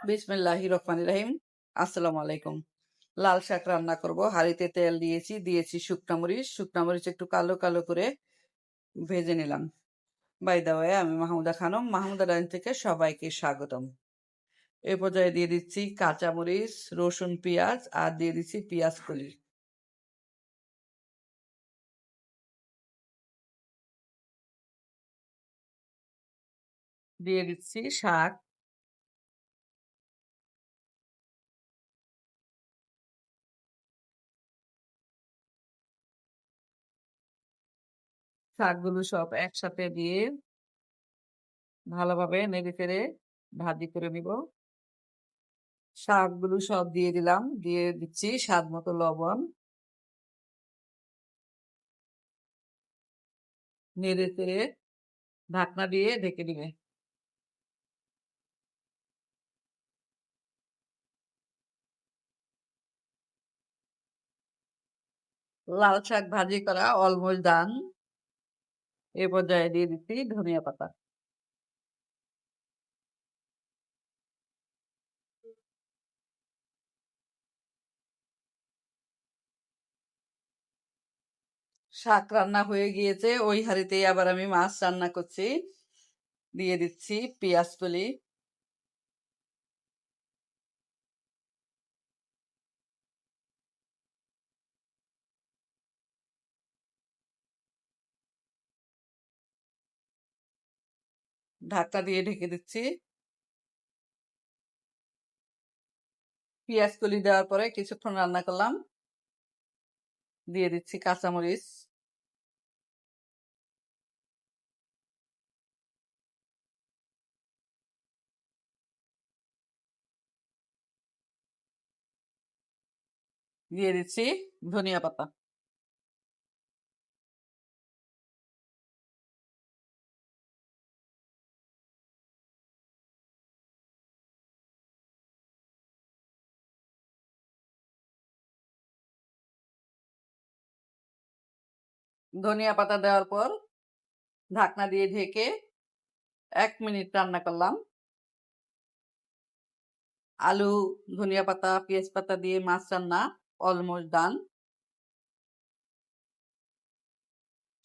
বিসমিল্লাহির রহমানির রহিম। আসসালামু আলাইকুম। লাল শাক রান্না করব। হাঁড়িতে তেল দিয়েছি শুকনা মরিচ একটু কালো কালো করে ভেজে নিলাম। বাই দা ওয়ে, আমি মাহমুদা খানম, মাহমুদা ডাইন থেকে সবাইকে স্বাগতম। এ পর্যায়ে দিয়ে দিচ্ছি কাঁচা মরিচ, রসুন, পেঁয়াজ আর দিয়ে দিচ্ছি পেঁয়াজ কলি। দিয়ে দিচ্ছি শাক। শাকগুলো সব একসাথে দিয়ে ভালোভাবে নেড়ে চেড়ে ভাজি করে নিব। শাকগুলো সব দিয়ে দিলাম, দিয়ে দিচ্ছি স্বাদ মতো লবণ। নেড়ে চেড়ে ঢাকনা দিয়ে ঢেকে দিবে। লাল শাক ভাজি করা অলমোস্ট ডান। এ পর্যায়ে দিয়ে দিচ্ছি ধনিয়া পাতা। শাক রান্না হয়ে গিয়েছে, ওই হাঁড়িতেই আবার আমি মাছ রান্না করছি। দিয়ে দিচ্ছি পেঁয়াজ কলি। ঢাকা দিয়ে ঢেকে দিচ্ছি। পেঁয়াজ কলি দেওয়ার পরে কিছুক্ষণ রান্না করলাম। দিয়ে দিচ্ছি কাঁচামরিচ। দিয়ে দিচ্ছি ধনিয়া পাতা। ধনিয়া পাতা দেওয়ার পর ঢাকনা দিয়ে ঢেকে 1 মিনিট রান্না করলাম। আলু, ধনিয়া পাতা, পেঁয়াজ পাতা দিয়ে মাছ রান্না অলমোস্ট ডান।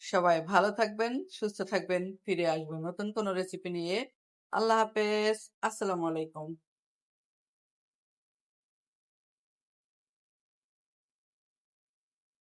সবাই ভালো থাকবেন, সুস্থ থাকবেন। ফিরে আসবো নতুন কোনো রেসিপি নিয়ে। আল্লাহ হাফেজ। আসসালামু আলাইকুম।